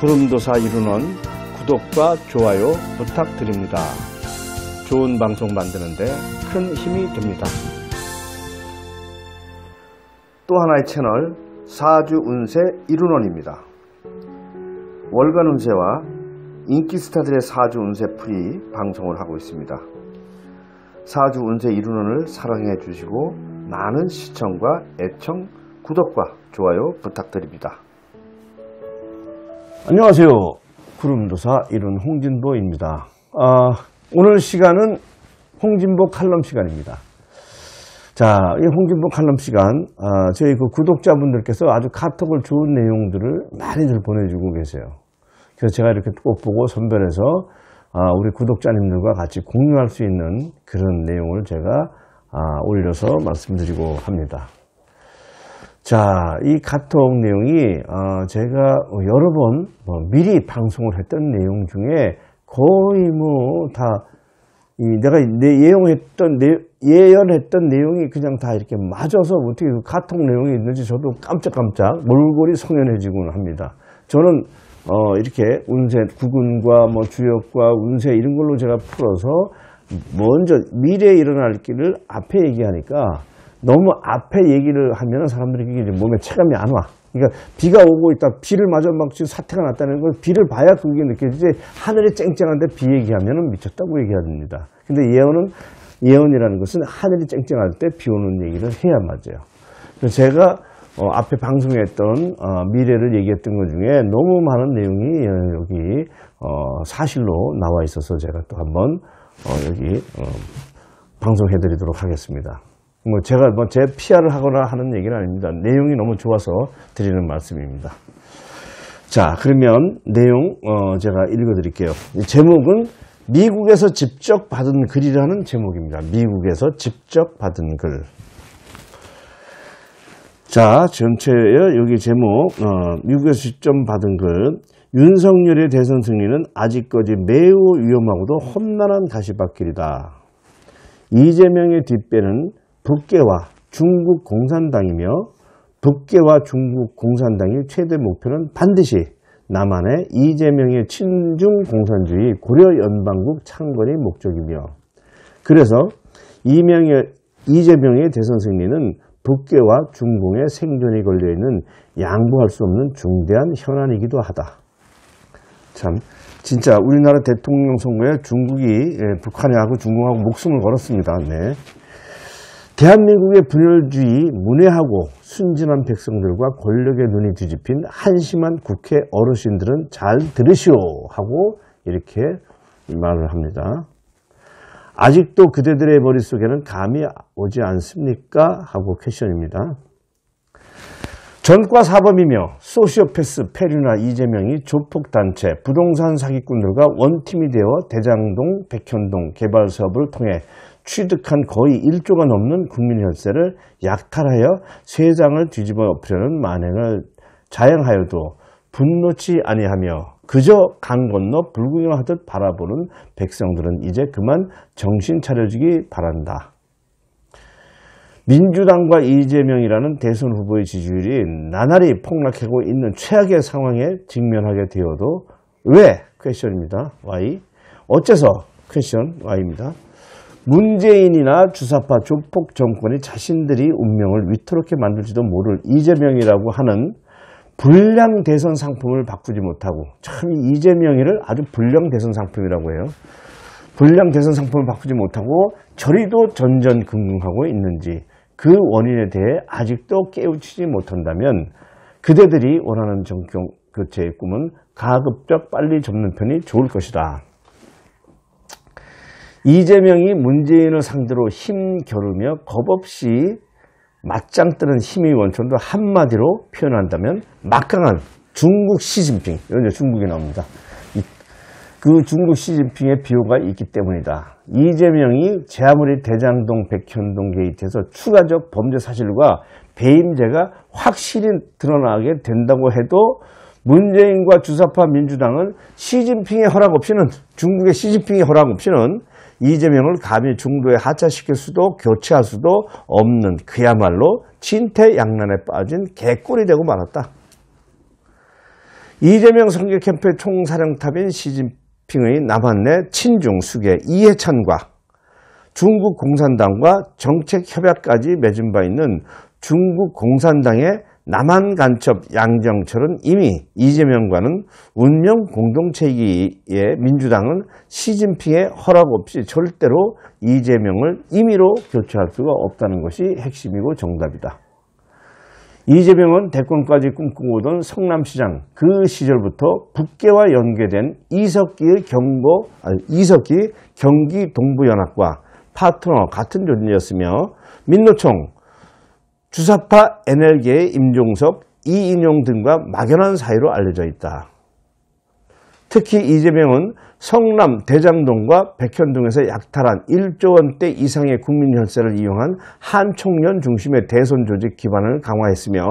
구름도사 이루는 구독과 좋아요 부탁드립니다. 좋은 방송 만드는데 큰 힘이 됩니다. 또 하나의 채널 사주 운세 이룬원입니다. 월간 운세와 인기 스타들의 사주 운세 풀이 방송을 하고 있습니다. 사주 운세 이룬원을 사랑해 주시고 많은 시청과 애청, 구독과 좋아요 부탁드립니다. 안녕하세요. 구름도사 이룬 홍진보입니다. 오늘 시간은 홍진보 칼럼 시간입니다. 자, 이 홍진보 칼럼 시간, 저희 그 구독자분들께서 아주 카톡을 좋은 내용들을 많이들 보내주고 계세요. 그래서 제가 이렇게 꼭 보고 선별해서 우리 구독자님들과 같이 공유할 수 있는 그런 내용을 제가 올려서 말씀드리고 합니다. 자, 이 카톡 내용이 제가 여러 번 미리 방송을 했던 내용 중에 거의 다 내가 예언했던 내용이 그냥 다 이렇게 맞아서 어떻게 그 카톡 내용이 있는지 저도 깜짝깜짝 몰골이 성연해지곤 합니다. 저는 이렇게 운세, 구근과 주역과 운세 이런 걸로 제가 풀어서 먼저 미래에 일어날 길을 앞에 얘기하니까 너무 앞에 얘기를 하면 사람들이 이제 몸에 체감이 안 와. 그러니까 비가 오고 있다. 비를 마저 막 지금 사태가 났다는 걸 비를 봐야 그게 느껴지지. 하늘이 쨍쨍한데 비 얘기하면 미쳤다고 얘기해야 됩니다. 근데 예언이라는 것은 하늘이 쨍쨍할 때 비 오는 얘기를 해야 맞아요. 그래서 제가 앞에 방송했던 미래를 얘기했던 것 중에 너무 많은 내용이 여기 사실로 나와 있어서 제가 또 한번 여기 방송해 드리도록 하겠습니다. 제가 제 PR을 하거나 하는 얘기는 아닙니다. 내용이 너무 좋아서 드리는 말씀입니다. 자, 그러면 내용 제가 읽어 드릴게요. 제목은 미국에서 직접 받은 글이라는 제목입니다. 미국에서 직접 받은 글. 자, 전체에 여기 제목, 미국에서 직접 받은 글. 윤석열의 대선 승리는 아직까지 매우 위험하고도 험난한 가시밭길이다. 이재명의 뒷배는 북계와 중국 공산당이며 북계와 중국 공산당의 최대 목표는 반드시 남한의 이재명의 친중 공산주의 고려 연방국 창건이 목적이며, 그래서 이재명의 대선 승리는 북계와 중공의 생존이 걸려있는 양보할 수 없는 중대한 현안이기도 하다. 참, 진짜 우리나라 대통령 선거에 중국이 북한하고 중국하고 목숨을 걸었습니다. 네. 대한민국의 분열주의, 문외하고 순진한 백성들과 권력의 눈이 뒤집힌 한심한 국회 어르신들은 잘 들으시오 하고 이렇게 말을 합니다. 아직도 그대들의 머릿속에는 감이 오지 않습니까? 하고 퀘션입니다. 전과 사범이며 소시오패스 페류나 이재명이 조폭단체, 부동산 사기꾼들과 원팀이 되어 대장동, 백현동 개발 사업을 통해 취득한 거의 1조가 넘는 국민 혈세를 약탈하여 세상을 뒤집어 엎으려는 만행을 자행하여도 분노치 아니하며 그저 강 건너 불구경하듯 바라보는 백성들은 이제 그만 정신 차려주기 바란다. 민주당과 이재명이라는 대선 후보의 지지율이 나날이 폭락하고 있는 최악의 상황에 직면하게 되어도 왜? 퀘션입니다. Y. 어째서? 퀘션 Y입니다. 문재인이나 주사파 조폭 정권이 자신들이 운명을 위태롭게 만들지도 모를 이재명이라고 하는 불량 대선 상품을 바꾸지 못하고, 참 이재명이를 아주 불량 대선 상품이라고 해요. 불량 대선 상품을 바꾸지 못하고 저리도 전전긍긍하고 있는지 그 원인에 대해 아직도 깨우치지 못한다면 그대들이 원하는 정권 교체의 꿈은 가급적 빨리 접는 편이 좋을 것이다. 이재명이 문재인을 상대로 힘겨루며 겁없이 맞짱 뜨는 힘의 원천도 한마디로 표현한다면 막강한 중국 시진핑, 이런 중국이 나옵니다. 그 중국 시진핑의 비호가 있기 때문이다. 이재명이 제 아무리 대장동, 백현동 게이트에서 추가적 범죄 사실과 배임죄가 확실히 드러나게 된다고 해도 문재인과 주사파 민주당은 시진핑의 허락 없이는, 중국의 시진핑의 허락 없이는 이재명을 감히 중도에 하차시킬 수도 교체할 수도 없는 그야말로 진퇴양난에 빠진 개꿀이 되고 말았다. 이재명 선거 캠프의 총사령탑인 시진핑의 남한내 친중 수계 이해찬과 중국 공산당과 정책 협약까지 맺은 바 있는 중국 공산당의 남한 간첩 양정철은 이미 이재명과는 운명 공동체이기에 민주당은 시진핑의 허락 없이 절대로 이재명을 임의로 교체할 수가 없다는 것이 핵심이고 정답이다. 이재명은 대권까지 꿈꾸고던 성남시장 그 시절부터 북계와 연계된 이석기 경기 동부연합과 파트너 같은 존재였으며 민노총, 주사파 NL계의 임종석, 이인용 등과 막연한 사이로 알려져 있다. 특히 이재명은 성남, 대장동과 백현동에서 약탈한 1조 원대 이상의 국민 혈세를 이용한 한 총련 중심의 대선 조직 기반을 강화했으며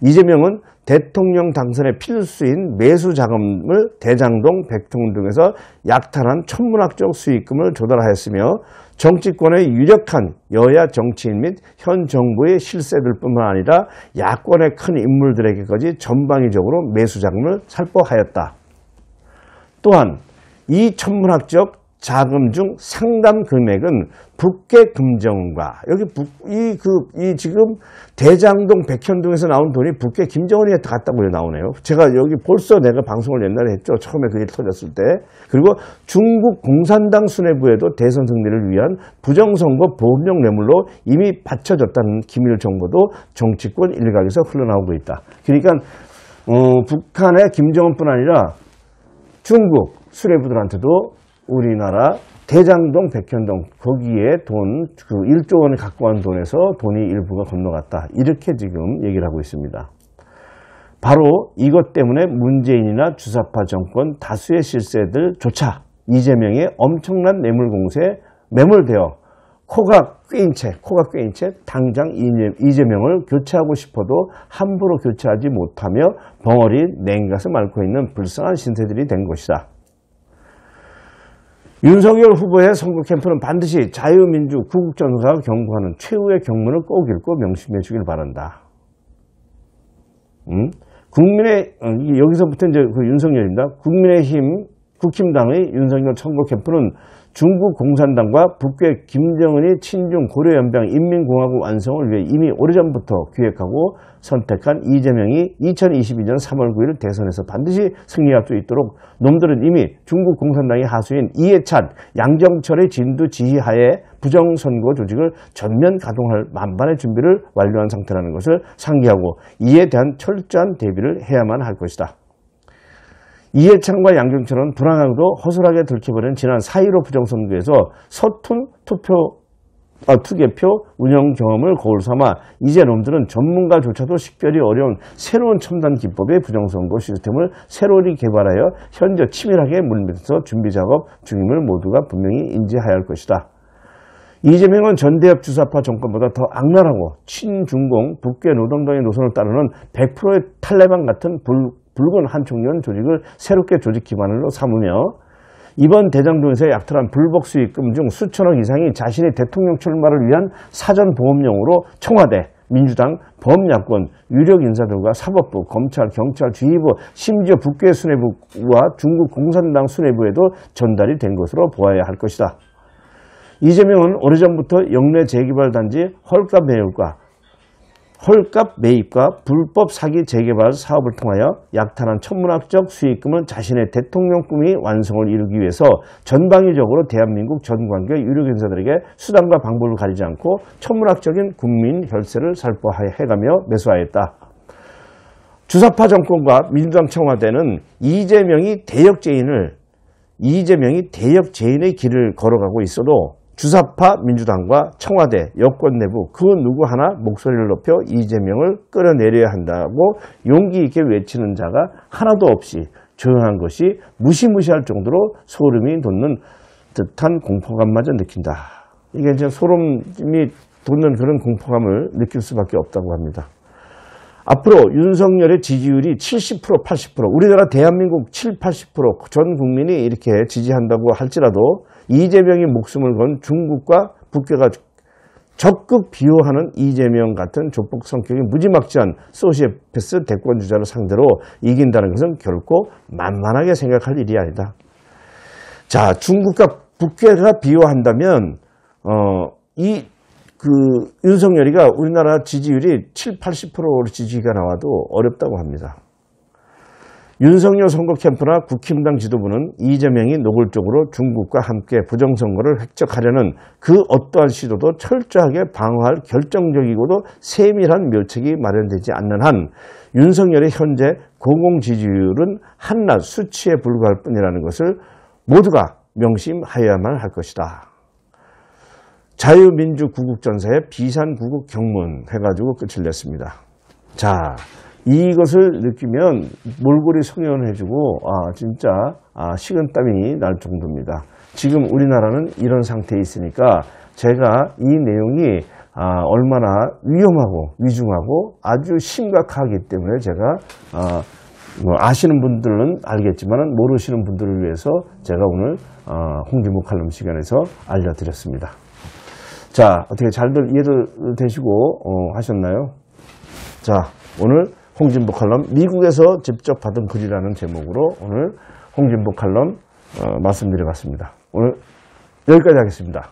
이재명은 대통령 당선의 필수인 매수 자금을 대장동, 백현동에서 약탈한 천문학적 수익금을 조달하였으며 정치권의 유력한 여야 정치인 및 현 정부의 실세들뿐만 아니라 야권의 큰 인물들에게까지 전방위적으로 매수 자금을 살포하였다. 또한 이 천문학적 자금 중 상당 금액은 북계 김정은과 여기 지금 대장동 백현동에서 나온 돈이 북계 김정은이 갔다고 나오네요. 제가 여기 벌써 내가 방송을 옛날에 했죠. 처음에 그게 터졌을 때. 그리고 중국 공산당 수뇌부에도 대선 승리를 위한 부정선거 보험용 뇌물로 이미 바쳐졌다는 기밀 정보도 정치권 일각에서 흘러나오고 있다. 그러니까 북한의 김정은뿐 아니라 중국 수뇌부들한테도 우리나라 대장동, 백현동 거기에 돈, 그 1조 원을 갖고 간 돈에서 돈이 일부가 건너갔다. 이렇게 지금 얘기를 하고 있습니다. 바로 이것 때문에 문재인이나 주사파 정권 다수의 실세들조차 이재명의 엄청난 뇌물 공세에 매몰되어 코가 꿰인 채 당장 이재명을 교체하고 싶어도 함부로 교체하지 못하며 벙어리 냉가슴 앓고 있는 불쌍한 신세들이 된 것이다. 윤석열 후보의 선거 캠프는 반드시 자유민주 구국전사가 경고하는 최후의 경문을 꼭 읽고 명심해 주길 바란다. 여기서부터 이제 그 윤석열입니다. 국민의힘, 국힘당의 윤석열 선거 캠프는 중국 공산당과 북괴 김정은이 친중 고려연방 인민공화국 완성을 위해 이미 오래전부터 기획하고 선택한 이재명이 2022년 3월 9일 대선에서 반드시 승리할 수 있도록 놈들은 이미 중국 공산당의 하수인 이해찬, 양정철의 진두 지휘하에 부정선거 조직을 전면 가동할 만반의 준비를 완료한 상태라는 것을 상기하고 이에 대한 철저한 대비를 해야만 할 것이다. 이해찬과 양정철은 불안하고도 허술하게 들켜버린 지난 4.15 부정선거에서 서툰 투개표 운영 경험을 거울 삼아 이제 놈들은 전문가조차도 식별이 어려운 새로운 첨단 기법의 부정선거 시스템을 새로이 개발하여 현재 치밀하게 물밀어서 준비작업 중임을 모두가 분명히 인지해야 할 것이다. 이재명은 전대협 주사파 정권보다 더 악랄하고 친중공 북괴 노동당의 노선을 따르는 100%의 탈레반 같은 붉은 한총련 조직을 새롭게 조직 기반으로 삼으며 이번 대장동에서 약탈한 불법 수익금 중 수천억 이상이 자신의 대통령 출마를 위한 사전보험용으로 청와대, 민주당, 범야권, 유력 인사들과 사법부, 검찰, 경찰, 주의부, 심지어 북괴 수뇌부와 중국 공산당 수뇌부에도 전달이 된 것으로 보아야 할 것이다. 이재명은 오래전부터 영내 재개발단지 헐값 매입과 불법 사기 재개발 사업을 통하여 약탈한 천문학적 수익금은 자신의 대통령 꿈이 완성을 이루기 위해서 전방위적으로 대한민국 전 관계 유력 인사들에게 수단과 방법을 가리지 않고 천문학적인 국민 혈세를 살포해가며 매수하였다. 주사파 정권과 민주당 청와대는 이재명이 대역죄인의 길을 걸어가고 있어도 주사파 민주당과 청와대, 여권 내부 그 누구 하나 목소리를 높여 이재명을 끌어내려야 한다고 용기 있게 외치는 자가 하나도 없이 조용한 것이 무시무시할 정도로 소름이 돋는 듯한 공포감마저 느낀다. 이게 이제 소름이 돋는 그런 공포감을 느낄 수밖에 없다고 합니다. 앞으로 윤석열의 지지율이 70%, 80%, 우리나라 대한민국 7, 80% 전 국민이 이렇게 지지한다고 할지라도 이재명이 목숨을 건 중국과 북괴가 적극 비호하는 이재명 같은 조폭 성격이 무지막지한 소시오패스 대권주자를 상대로 이긴다는 것은 결코 만만하게 생각할 일이 아니다. 자, 중국과 북괴가 비호한다면 윤석열이가 우리나라 지지율이 70~80% 지지가 나와도 어렵다고 합니다. 윤석열 선거 캠프나 국힘당 지도부는 이재명이 노골적으로 중국과 함께 부정선거를 획책하려는 그 어떠한 시도도 철저하게 방어할 결정적이고도 세밀한 묘책이 마련되지 않는 한 윤석열의 현재 공공지지율은 한낱 수치에 불과할 뿐이라는 것을 모두가 명심하여야만 할 것이다. 자유민주구국전사의 비산구국 경문 해가지고 끝을 냈습니다. 자, 이것을 느끼면 몰골이 성연해지고 진짜 식은땀이 날 정도입니다. 지금 우리나라는 이런 상태에 있으니까 제가 이 내용이 얼마나 위험하고 위중하고 아주 심각하기 때문에 제가 아시는 분들은 알겠지만 모르시는 분들을 위해서 제가 오늘 홍진보 칼럼 시간에서 알려드렸습니다. 자, 어떻게 잘들 이해되시고 하셨나요? 자, 오늘 홍진보 칼럼 미국에서 직접 받은 글이라는 제목으로 오늘 홍진보 칼럼 말씀드려봤습니다. 오늘 여기까지 하겠습니다.